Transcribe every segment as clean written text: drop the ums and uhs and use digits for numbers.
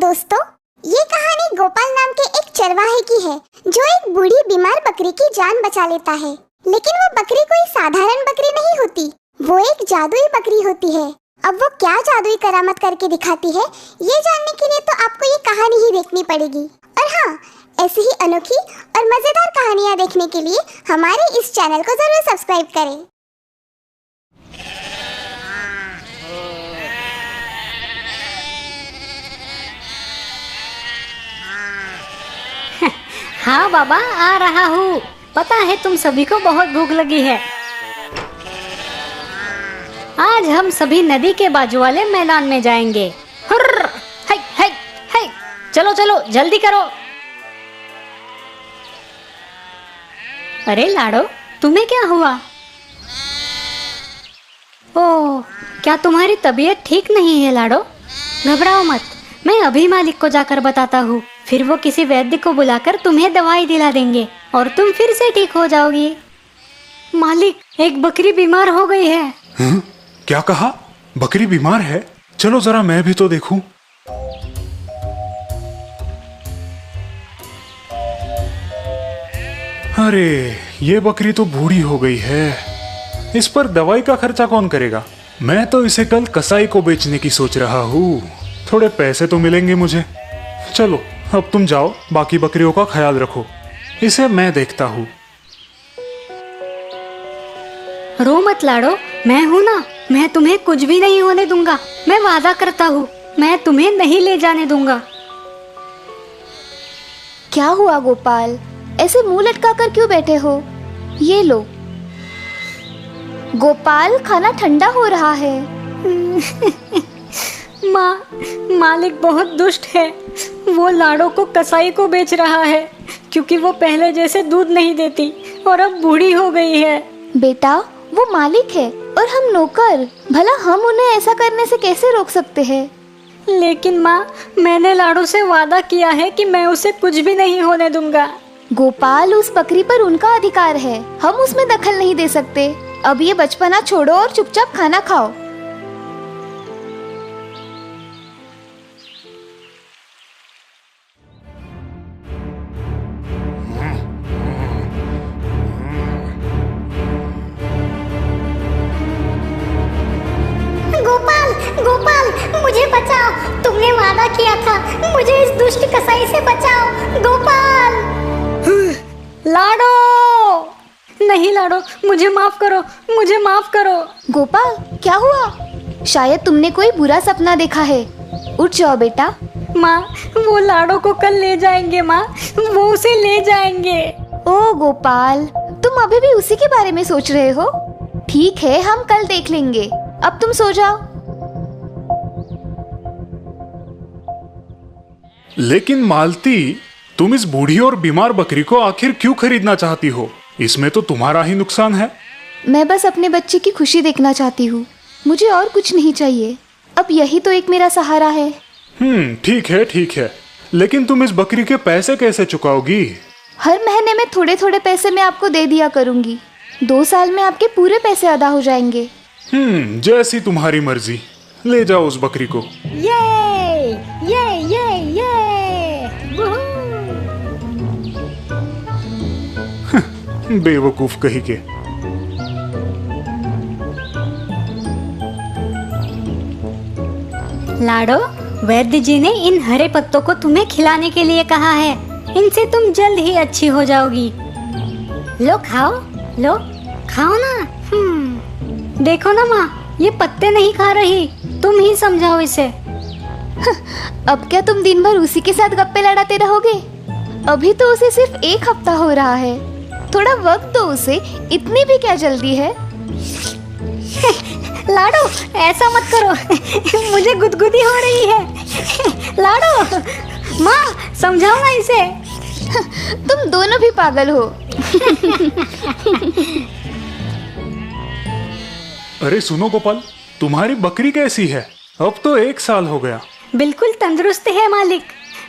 दोस्तों, ये कहानी गोपाल नाम के एक चरवाहे की है जो एक बूढ़ी बीमार बकरी की जान बचा लेता है। लेकिन वो बकरी कोई साधारण बकरी नहीं होती, वो एक जादुई बकरी होती है। अब वो क्या जादुई करामत करके दिखाती है, ये जानने के लिए तो आपको ये कहानी ही देखनी पड़ेगी। और हाँ, ऐसी ही अनोखी और मजेदार कहानियाँ देखने के लिए हमारे इस चैनल को जरूर सब्सक्राइब करें। हाँ बाबा, आ रहा हूँ। पता है तुम सभी को बहुत भूख लगी है। आज हम सभी नदी के बाजू वाले मैदान में जाएंगे। हुर्र, हाय हाय हाय, चलो चलो जल्दी करो। अरे लाडो, तुम्हें क्या हुआ? ओह, क्या तुम्हारी तबीयत ठीक नहीं है लाडो? घबराओ मत, मैं अभी मालिक को जाकर बताता हूँ। फिर वो किसी वैद्य को बुलाकर तुम्हें दवाई दिला देंगे और तुम फिर से ठीक हो जाओगी। मालिक, एक बकरी बीमार हो गई है। क्या कहा? बकरी बीमार है? चलो जरा मैं भी तो देखूं। अरे, ये बकरी तो बूढ़ी हो गई है। इस पर दवाई का खर्चा कौन करेगा? मैं तो इसे कल कसाई को बेचने की सोच रहा हूँ। थोड़े पैसे तो मिलेंगे मुझे। चलो अब तुम जाओ, बाकी बकरियों का ख्याल रखो। इसे मैं देखता हूँ। रो मत लाडो, मैं हूँ ना। मैं तुम्हें कुछ भी नहीं होने दूंगा। मैं वादा करता हूँ, मैं तुम्हें नहीं ले जाने दूंगा। क्या हुआ गोपाल, ऐसे मुंह लटका कर क्यों बैठे हो? ये लो गोपाल, खाना ठंडा हो रहा है। माँ, मालिक बहुत दुष्ट है। वो लाडो को कसाई को बेच रहा है क्योंकि वो पहले जैसे दूध नहीं देती और अब बूढ़ी हो गई है। बेटा, वो मालिक है और हम नौकर, भला हम उन्हें ऐसा करने से कैसे रोक सकते हैं? लेकिन माँ, मैंने लाडो से वादा किया है कि मैं उसे कुछ भी नहीं होने दूंगा। गोपाल, उस बकरी पर उनका अधिकार है, हम उसमें दखल नहीं दे सकते। अब ये बचपना छोड़ो और चुपचाप खाना खाओ। गोपाल, गोपाल, मुझे बचाओ। तुमने वादा किया था, मुझे इस दुष्ट कसाई से बचाओ। गोपाल! लाडो! नहीं लाडो, मुझे माफ करो, मुझे माफ करो। गोपाल, क्या हुआ? शायद तुमने कोई बुरा सपना देखा है। उठ जाओ बेटा। माँ, वो लाडो को कल ले जाएंगे। माँ, वो उसे ले जाएंगे। ओ गोपाल, तुम अभी भी उसी के बारे में सोच रहे हो? ठीक है, हम कल देख लेंगे। अब तुम सो जाओ। लेकिन मालती, तुम इस बूढ़ी और बीमार बकरी को आखिर क्यों खरीदना चाहती हो? इसमें तो तुम्हारा ही नुकसान है। मैं बस अपने बच्चे की खुशी देखना चाहती हूँ, मुझे और कुछ नहीं चाहिए। अब यही तो एक मेरा सहारा है। ठीक है ठीक है, लेकिन तुम इस बकरी के पैसे कैसे चुकाओगी? हर महीने में थोड़े थोड़े पैसे मैं आपको दे दिया करूँगी। 2 साल में आपके पूरे पैसे अदा हो जाएंगे। जैसी तुम्हारी मर्जी। ले जाओ उस बकरी को। ये बेवकूफ कही के। लाडो, वैद्य जी ने इन हरे पत्तों को तुम्हें खिलाने के लिए कहा है। इनसे तुम जल्द ही अच्छी हो जाओगी। लो खाओ, लो खाओ ना। देखो ना माँ, ये पत्ते नहीं खा रही, तुम ही समझाओ इसे। अब क्या तुम दिन भर उसी के साथ गप्पे लड़ाते रहोगे? अभी तो उसे सिर्फ 1 हफ्ता हो रहा है, थोड़ा वक्त दो उसे, इतनी भी क्या जल्दी है? लाडो, ऐसा मत करो, मुझे गुदगुदी हो रही है। लाडो, माँ समझाओ ना इसे। तुम दोनों भी पागल हो। अरे सुनो गोपाल, तुम्हारी बकरी कैसी है? अब तो 1 साल हो गया। बिल्कुल तंदुरुस्त है मालिक।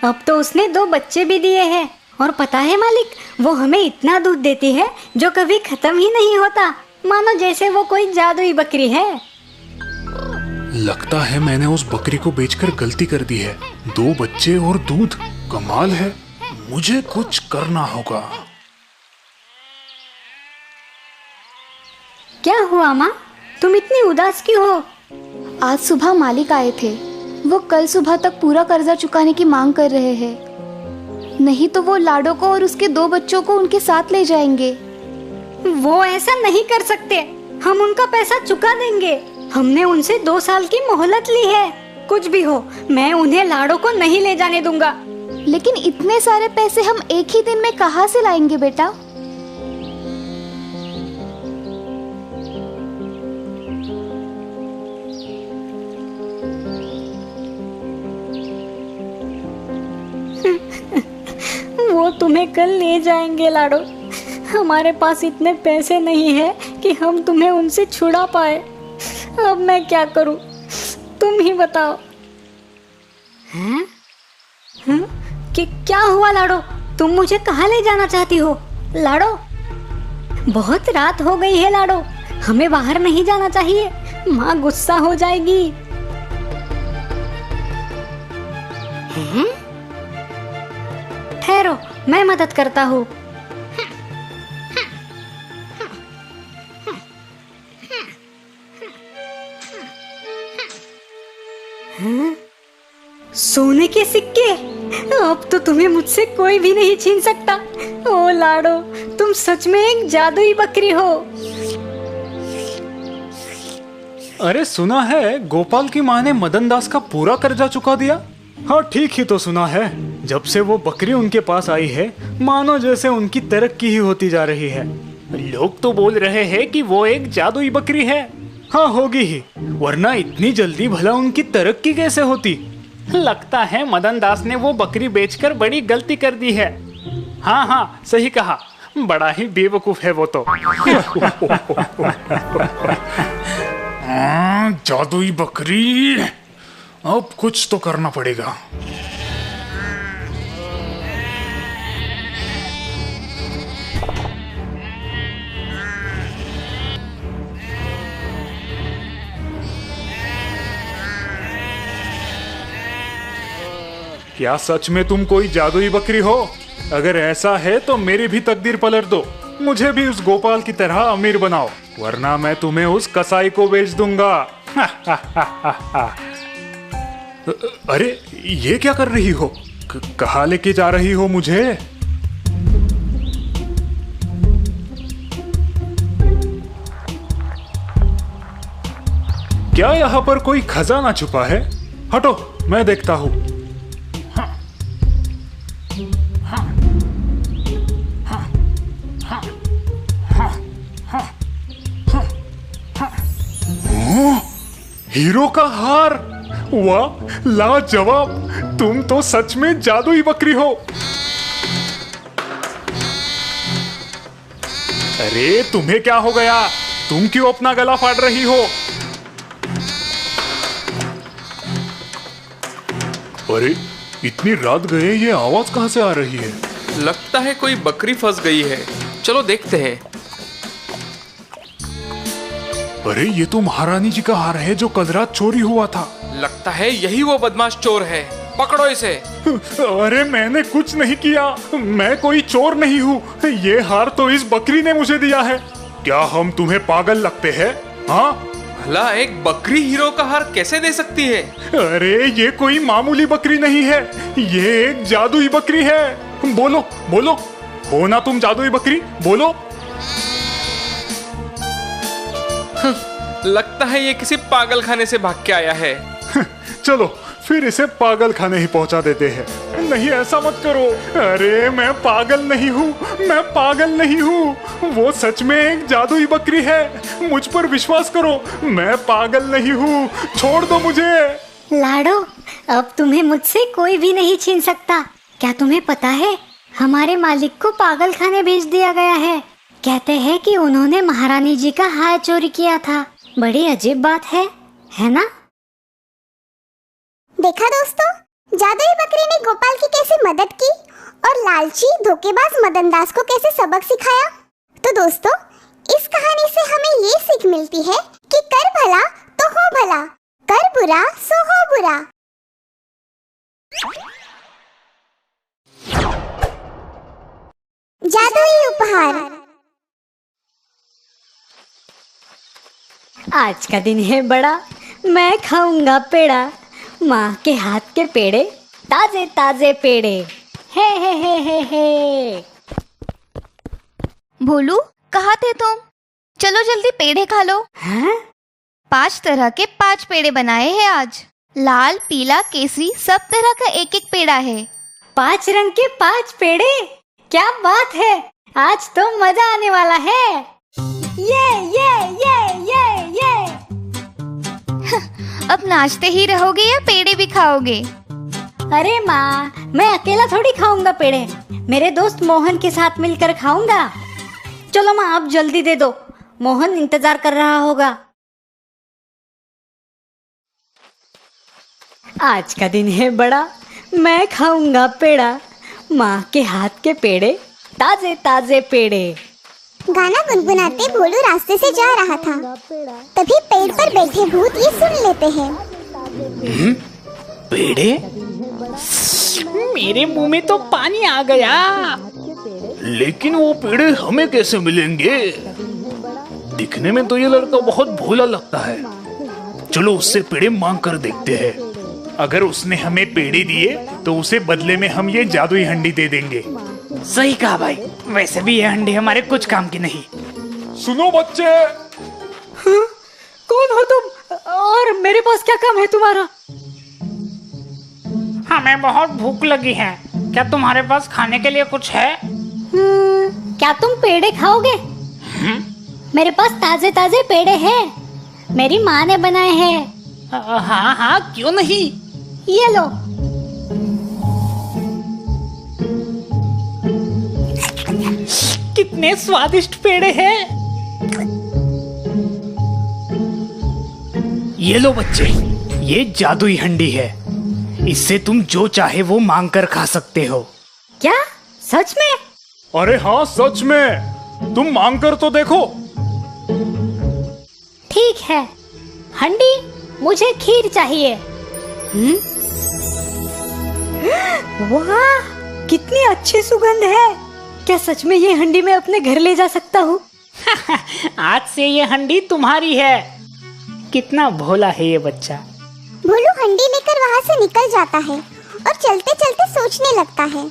अब तो उसने 2 बच्चे भी दिए हैं। और पता है मालिक, वो हमें इतना दूध देती है जो कभी खत्म ही नहीं होता, मानो जैसे वो कोई जादुई बकरी है। लगता है मैंने उस बकरी को बेचकर गलती कर दी है। 2 बच्चे और दूध, कमाल है। मुझे कुछ करना होगा। क्या हुआ माँ, तुम इतनी उदास क्यों हो? आज सुबह मालिक आए थे। वो कल सुबह तक पूरा कर्जा चुकाने की मांग कर रहे हैं, नहीं तो वो लाडो को और उसके 2 बच्चों को उनके साथ ले जाएंगे। वो ऐसा नहीं कर सकते, हम उनका पैसा चुका देंगे। हमने उनसे 2 साल की मोहलत ली है। कुछ भी हो, मैं उन्हें लाडो को नहीं ले जाने दूंगा। लेकिन इतने सारे पैसे हम एक ही दिन में कहाँ से लाएंगे बेटा? वो तुम्हें कल ले जाएंगे लाडो। हमारे पास इतने पैसे नहीं है कि हम तुम्हें उनसे छुड़ा पाए। अब मैं क्या करूं, तुम ही बताओ। हैं? कि क्या हुआ लाडो? तुम मुझे कहाँ ले जाना चाहती हो लाडो? बहुत रात हो गई है लाडो, हमें बाहर नहीं जाना चाहिए, माँ गुस्सा हो जाएगी। हैं? ठहरो, मैं मदद करता हूँ। सोने के सिक्के, अब तो तुम्हें मुझसे कोई भी नहीं छीन सकता। ओ लाडो, तुम सच में एक जादुई बकरी हो। अरे सुना है गोपाल की माँ ने मदन दास का पूरा कर्जा चुका दिया। हाँ ठीक ही तो सुना है। जब से वो बकरी उनके पास आई है, मानो जैसे उनकी तरक्की ही होती जा रही है। लोग तो बोल रहे हैं कि वो एक जादुई बकरी है। हाँ होगी ही, वरना इतनी जल्दी भला उनकी तरक्की कैसे होती। लगता है मदन दास ने वो बकरी बेचकर बड़ी गलती कर दी है। हाँ हाँ सही कहा, बड़ा ही बेवकूफ है वो तो। जादुई बकरी, अब कुछ तो करना पड़ेगा। क्या सच में तुम कोई जादुई बकरी हो? अगर ऐसा है तो मेरी भी तकदीर पलट दो, मुझे भी उस गोपाल की तरह अमीर बनाओ, वरना मैं तुम्हें उस कसाई को बेच दूंगा। अरे ये क्या कर रही हो? कहाँ लेके जा रही हो मुझे? क्या यहाँ पर कोई खजाना छुपा है? हटो, मैं देखता हूँ। हीरो का हार, वाह लाजवाब, तुम तो सच में जादुई बकरी हो। अरे तुम्हें क्या हो गया? तुम क्यों अपना गला फाड़ रही हो? अरे इतनी रात गए, ये आवाज कहां से आ रही है? लगता है कोई बकरी फंस गई है, चलो देखते हैं। अरे ये तो महारानी जी का हार है जो कल रात चोरी हुआ था। लगता है यही वो बदमाश चोर है, पकड़ो इसे। अरे मैंने कुछ नहीं किया, मैं कोई चोर नहीं हूँ। ये हार तो इस बकरी ने मुझे दिया है। क्या हम तुम्हें पागल लगते हैं? हाँ, भला एक बकरी हीरो का हार कैसे दे सकती है? अरे ये कोई मामूली बकरी नहीं है, ये एक जादुई बकरी है। बोलो बोलो, हो ना तुम जादुई बकरी, बोलो। लगता है ये किसी पागल खाने से भाग के आया है। चलो फिर इसे पागल खाने ही पहुंचा देते हैं। नहीं ऐसा मत करो। अरे मैं पागल नहीं हूँ, मैं पागल नहीं हूँ। वो सच में एक जादुई बकरी है, मुझ पर विश्वास करो, मैं पागल नहीं हूँ। छोड़ दो मुझे। लाडो, अब तुम्हें मुझसे कोई भी नहीं छीन सकता। क्या तुम्हें पता है, हमारे मालिक को पागल खाने भेज दिया गया है। कहते हैं कि उन्होंने महारानी जी का हार चोरी किया था। बड़ी अजीब बात है ना? देखा दोस्तों, जादुई बकरी ने गोपाल की कैसे मदद की और लालची धोखेबाज मदन दास को कैसे सबक सिखाया। तो दोस्तों, इस कहानी से हमें ये सीख मिलती है कि कर भला तो हो भला, कर बुरा सो हो बुरा। जादुई उपहार। आज का दिन है बड़ा, मैं खाऊंगा पेड़ा, माँ के हाथ के पेड़े, ताजे ताजे पेड़े। हे। भोलू, कहाँ थे तुम? चलो जल्दी पेड़े खा लो। हाँ? 5 तरह के 5 पेड़े बनाए हैं आज। लाल, पीला, केसरी, सब तरह का एक एक पेड़ा है। 5 रंग के 5 पेड़े, क्या बात है। आज तो मजा आने वाला है। ये। अब नाचते ही रहोगे या पेड़े भी खाओगे? अरे माँ, मैं अकेला थोड़ी खाऊंगा पेड़े, मेरे दोस्त मोहन के साथ मिलकर खाऊंगा। चलो माँ, आप जल्दी दे दो, मोहन इंतजार कर रहा होगा। आज का दिन है बड़ा, मैं खाऊंगा पेड़ा, माँ के हाथ के पेड़े, ताजे ताजे पेड़े। गाना गुनगुनाते भोलू रास्ते से जा रहा था। तभी पेड़ पर बैठे भूत ये सुन लेते हैं। पेड़े? मेरे मुंह में तो पानी आ गया। लेकिन वो पेड़े हमें कैसे मिलेंगे? दिखने में तो ये लड़का बहुत भोला लगता है। चलो उससे पेड़े मांग कर देखते हैं। अगर उसने हमें पेड़े दिए तो उसे बदले में हम ये जादुई हंडी दे देंगे। सही कहा भाई। वैसे भी ये हंडी हमारे कुछ काम की नहीं। सुनो बच्चे। हाँ? कौन हो तुम और मेरे पास क्या काम है तुम्हारा? हमें बहुत भूख लगी है, क्या तुम्हारे पास खाने के लिए कुछ है? क्या तुम पेड़े खाओगे? मेरे पास ताजे ताजे पेड़े हैं, मेरी माँ ने बनाए हैं। हाँ, क्यों नहीं। ये लो। कितने स्वादिष्ट पेड़े हैं। ये लो बच्चे, ये जादुई हंडी है। इससे तुम जो चाहे वो मांग कर खा सकते हो। क्या सच में? अरे हाँ, सच में। तुम मांग कर तो देखो। ठीक है, हंडी, मुझे खीर चाहिए। वाह, कितनी अच्छी सुगंध है। क्या सच में ये हंडी मैं अपने घर ले जा सकता हूँ? आज से ये हंडी तुम्हारी है। कितना भोला है ये बच्चा। भोलू हंडी लेकर वहाँ से निकल जाता है और चलते चलते सोचने लगता है।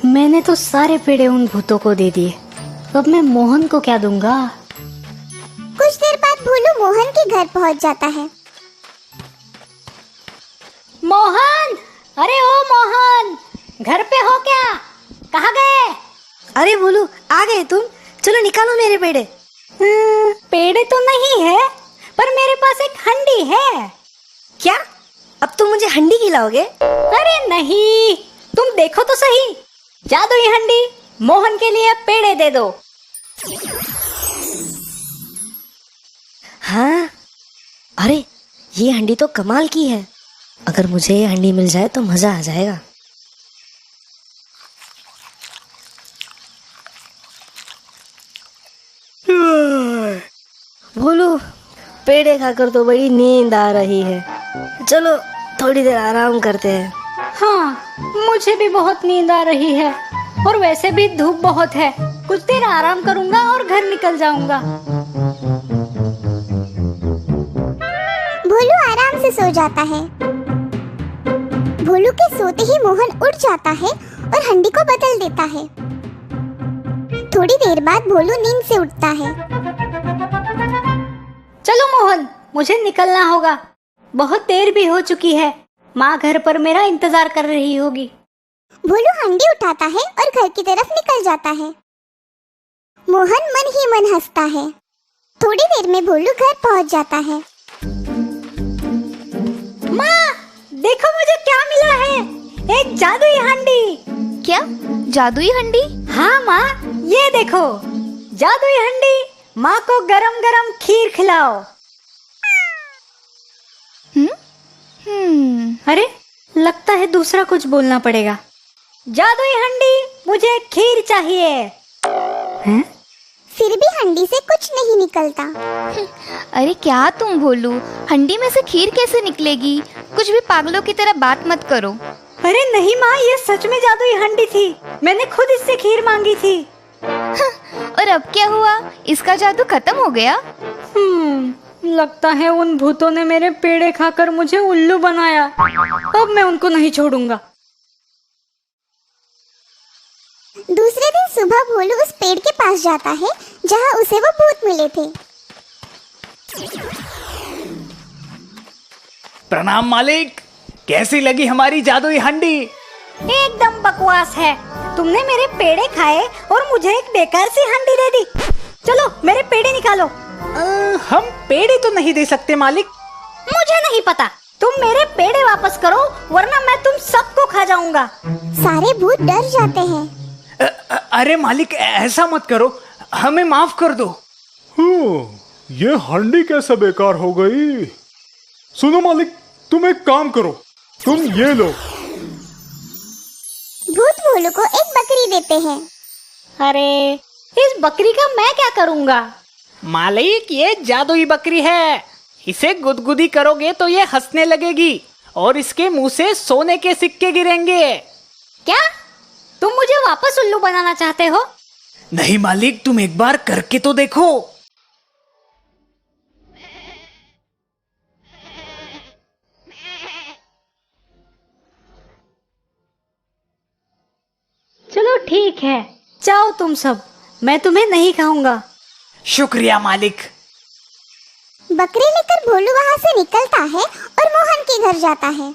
मैंने तो सारे पेड़े उन भूतों को दे दिए, अब मैं मोहन को क्या दूंगा? कुछ देर बाद भोलू मोहन के घर पहुँच जाता है। मोहन, अरे ओ मोहन, घर पे हो क्या? कहाँ गए? अरे भोलू, आ गए तुम। चलो निकालो मेरे पेड़े। पेड़े तो नहीं है, पर मेरे पास एक हंडी है। क्या? अब तुम मुझे हंडी खिलाओगे? अरे नहीं, तुम देखो तो सही, जादुई हंडी। मोहन के लिए पेड़े दे दो। हाँ, अरे ये हंडी तो कमाल की है। अगर मुझे ये हंडी मिल जाए तो मजा आ जाएगा। भोलू, पेड़े खाकर तो बड़ी नींद आ रही है। चलो थोड़ी देर आराम करते हैं। हाँ, मुझे भी बहुत नींद आ रही है, और वैसे भी धूप बहुत है। कुछ देर आराम करूंगा और घर निकल जाऊंगा। भोलू आराम से सो जाता है। भोलू के सोते ही मोहन उठ जाता है और हंडी को बदल देता है। थोड़ी देर बाद भोलू नींद से उठता है। चलो मोहन, मुझे निकलना होगा, बहुत देर भी हो चुकी है। माँ घर पर मेरा इंतजार कर रही होगी। भोलू हंडी उठाता है और घर की तरफ निकल जाता है। मोहन मन ही मन हंसता है। थोड़ी देर में भोलू घर पहुंच जाता है। माँ, देखो मुझे क्या मिला है, एक जादुई हंडी। क्या? जादुई हंडी? हाँ माँ, ये देखो, जादुई हंडी। माँ को गरम गरम खीर खिलाओ। अरे, लगता है दूसरा कुछ बोलना पड़ेगा। जादुई हंडी, मुझे खीर चाहिए। हैं? फिर भी हंडी से कुछ नहीं निकलता। अरे क्या तुम भोलू, हंडी में से खीर कैसे निकलेगी? कुछ भी पागलों की तरह बात मत करो। अरे नहीं माँ, ये सच में जादुई हंडी थी। मैंने खुद इससे खीर मांगी थी। और अब क्या हुआ? इसका जादू खत्म हो गया? लगता है उन भूतों ने मेरे पेड़े खाकर मुझे उल्लू बनाया। अब मैं उनको नहीं छोड़ूंगा। दूसरे दिन सुबह भोलू उस पेड़ के पास जाता है जहाँ उसे वो भूत मिले थे। प्रणाम मालिक, कैसी लगी हमारी जादुई हंडी? एकदम बकवास है। तुमने मेरे पेड़े खाए और मुझे एक बेकार सी हंडी दे दी। चलो मेरे पेड़े निकालो। हम पेड़े तो नहीं दे सकते मालिक। मुझे नहीं पता, तुम मेरे पेड़े वापस करो वरना मैं तुम सबको खा जाऊंगा। सारे भूत डर जाते हैं। अरे मालिक, ऐसा मत करो, हमें माफ कर दो। ये हंडी कैसे बेकार हो गई? सुनो मालिक, तुम एक काम करो, तुम ये लो। भूत भोलू को एक बकरी देते हैं। अरे इस बकरी का मैं क्या करूंगा? मालिक, ये जादुई बकरी है। इसे गुदगुदी करोगे तो ये हंसने लगेगी और इसके मुंह से सोने के सिक्के गिरेंगे। क्या तुम मुझे वापस उल्लू बनाना चाहते हो? नहीं मालिक, तुम एक बार करके तो देखो। चलो ठीक है, जाओ तुम सब, मैं तुम्हें नहीं खाऊंगा। शुक्रिया मालिक। बकरी लेकर भोलू वहाँ से निकलता है और मोहन के घर जाता है।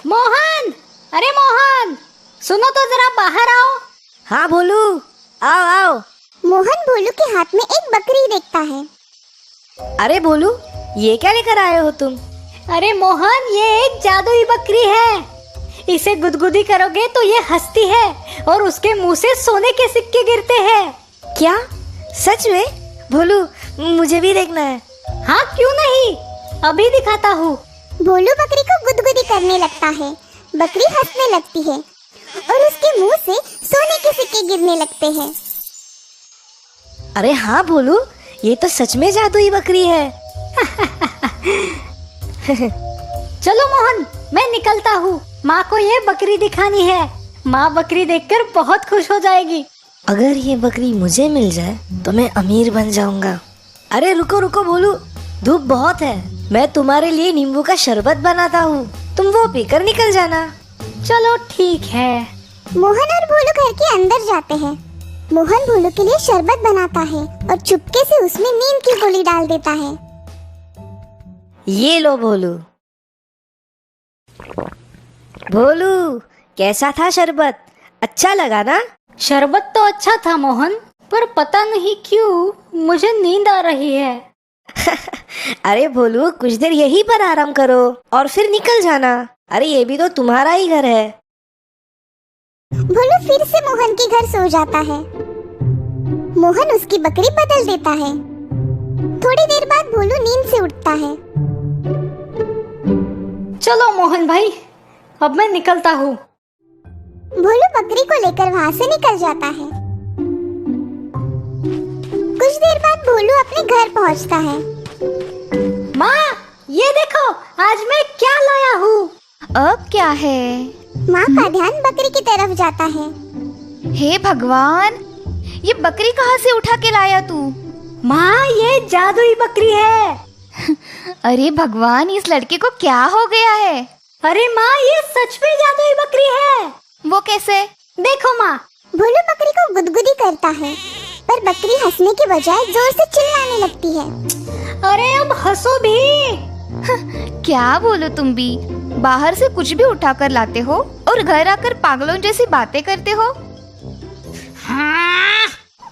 मोहन, अरे मोहन, सुनो तो जरा बाहर आओ। हाँ भोलू, आओ आओ। मोहन भोलू के हाथ में एक बकरी देखता है। अरे भोलू, ये क्या लेकर आए हो तुम? अरे मोहन, ये एक जादुई बकरी है। इसे गुदगुदी करोगे तो ये हंसती है और उसके मुंह से सोने के सिक्के गिरते हैं। क्या सच में? भोलू, मुझे भी देखना है। हाँ क्यों नहीं, अभी दिखाता हूँ। भोलू बकरी को गुदगुदी करने लगता है। बकरी हंसने लगती है और उसके मुंह से सोने के सिक्के गिरने लगते हैं। अरे हाँ भोलू, ये तो सच में जादुई बकरी है। चलो मोहन, मैं निकलता हूँ। माँ को ये बकरी दिखानी है। माँ बकरी देखकर बहुत खुश हो जाएगी। अगर ये बकरी मुझे मिल जाए तो मैं अमीर बन जाऊंगा। अरे रुको रुको भोलू, धूप बहुत है। मैं तुम्हारे लिए नींबू का शरबत बनाता हूँ, तुम वो पीकर निकल जाना। चलो ठीक है। मोहन और भोलू घर के अंदर जाते हैं। मोहन भोलू के लिए शरबत बनाता है और चुपके से उसमें नीम की गोली डाल देता है। ये लो भोलू। भोलू, कैसा था शरबत? अच्छा लगा ना? शरबत तो अच्छा था मोहन, पर पता नहीं क्यों मुझे नींद आ रही है। अरे भोलू, कुछ देर यहीं पर आराम करो और फिर निकल जाना। अरे ये भी तो तुम्हारा ही घर है। भोलू फिर से मोहन के घर सो जाता है। मोहन उसकी बकरी बदल देता है। थोड़ी देर बाद भोलू नींद से उठता है। चलो मोहन भाई, अब मैं निकलता हूँ। भोलू बकरी को लेकर वहाँ से निकल जाता है। कुछ देर बाद भोलू अपने घर पहुँचता है। माँ, ये देखो आज मैं क्या लाया हूँ। अब क्या है? माँ का ध्यान बकरी की तरफ जाता है। हे भगवान, ये बकरी कहाँ से उठा के लाया तू? माँ, ये जादुई बकरी है। अरे भगवान, इस लड़के को क्या हो गया है? अरे माँ, ये सच में जादुई बकरी है। वो कैसे? देखो माँ। भोलू बकरी को गुदगुदी करता है, पर बकरी हंसने के बजाय जोर से चिल्लाने लगती है। अरे अब हंसो भी। क्या बोलो तुम भी? बाहर से कुछ भी उठा कर लाते हो और घर आकर पागलों जैसी बातें करते हो। हाँ,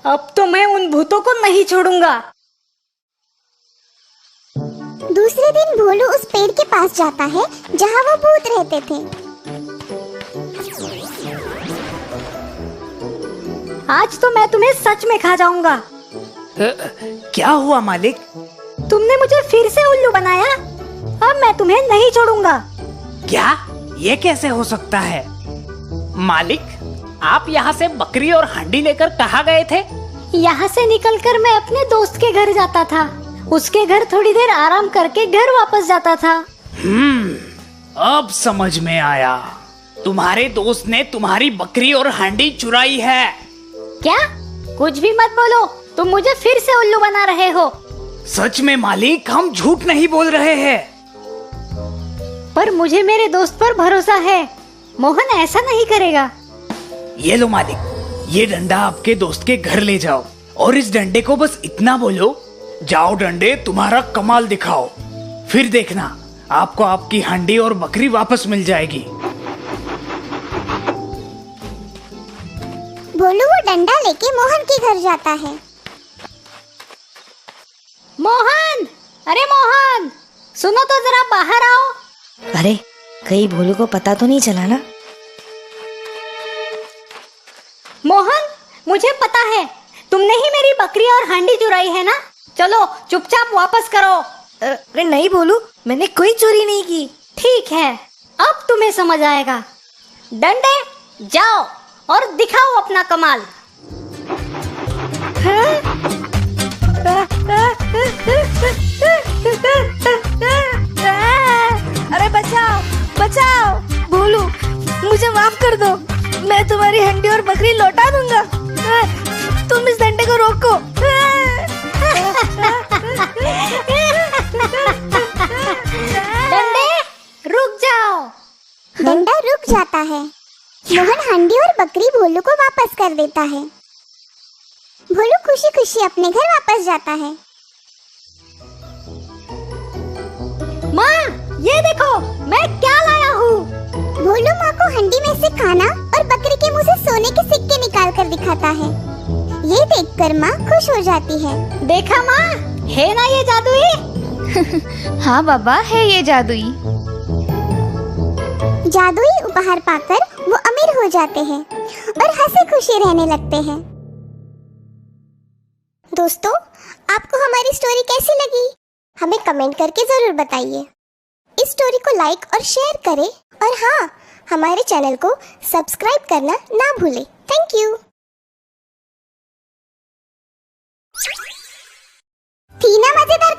अब तो मैं उन भूतों को नहीं छोड़ूंगा। दूसरे दिन भोलू उस पेड़ के पास जाता है जहाँ वो भूत रहते थे। आज तो मैं तुम्हें सच में खा जाऊंगा। क्या हुआ मालिक? तुमने मुझे फिर से उल्लू बनाया। अब मैं तुम्हें नहीं छोड़ूंगा। क्या? ये कैसे हो सकता है? मालिक, आप यहाँ से बकरी और हांडी लेकर कहाँ गए थे? यहाँ से निकलकर मैं अपने दोस्त के घर जाता था। उसके घर थोड़ी देर आराम करके घर वापस जाता था। अब समझ में आया, तुम्हारे दोस्त ने तुम्हारी बकरी और हांडी चुराई है। क्या? कुछ भी मत बोलो, तुम मुझे फिर से उल्लू बना रहे हो। सच में मालिक, हम झूठ नहीं बोल रहे हैं। पर मुझे मेरे दोस्त पर भरोसा है, मोहन ऐसा नहीं करेगा। ये लो मालिक, ये डंडा आपके दोस्त के घर ले जाओ और इस डंडे को बस इतना बोलो, जाओ डंडे तुम्हारा कमाल दिखाओ। फिर देखना, आपको आपकी हांडी और बकरी वापस मिल जाएगी। भोलू वो डंडा लेके मोहन के घर जाता है। मोहन, अरे मोहन, सुनो तो जरा बाहर आओ। अरे कहीं भोलू को पता तो नहीं चला ना? मोहन, मुझे पता है तुमने ही मेरी बकरी और हांडी चुराई है ना। चलो चुपचाप वापस करो। अरे नहीं भोलू, मैंने कोई चोरी नहीं की। ठीक है, अब तुम्हें समझ आएगा। डंडे, जाओ और दिखाओ अपना कमाल। अरे बचाओ बचाओ, भोलू मुझे माफ कर दो, मैं तुम्हारी हंडी और बकरी लौटा दूंगा। तुम इस डंडे को रोको। डंडे, रुक जाओ। डंडा रुक जाता है। मोहन हांडी और बकरी भोलू को वापस कर देता है। भोलू खुशी खुशी अपने घर वापस जाता है। माँ, ये देखो मैं क्या लाया हूँ। भोलू माँ को हंडी में से खाना और बकरी के मुंह से सोने के सिक्के निकाल कर दिखाता है। ये देखकर माँ खुश हो जाती है। देखा माँ, है ना ये जादुई? हाँ बाबा, है ये जादुई। जादुई उपहार पाकर वो अमीर हो जाते हैं और हंसी खुशी रहने लगते हैं। दोस्तों, आपको हमारी स्टोरी कैसी लगी? हमें कमेंट करके जरूर बताइए। इस स्टोरी को लाइक और शेयर करें और हाँ, हमारे चैनल को सब्सक्राइब करना ना भूलें। Thank you. थी ना मजेदार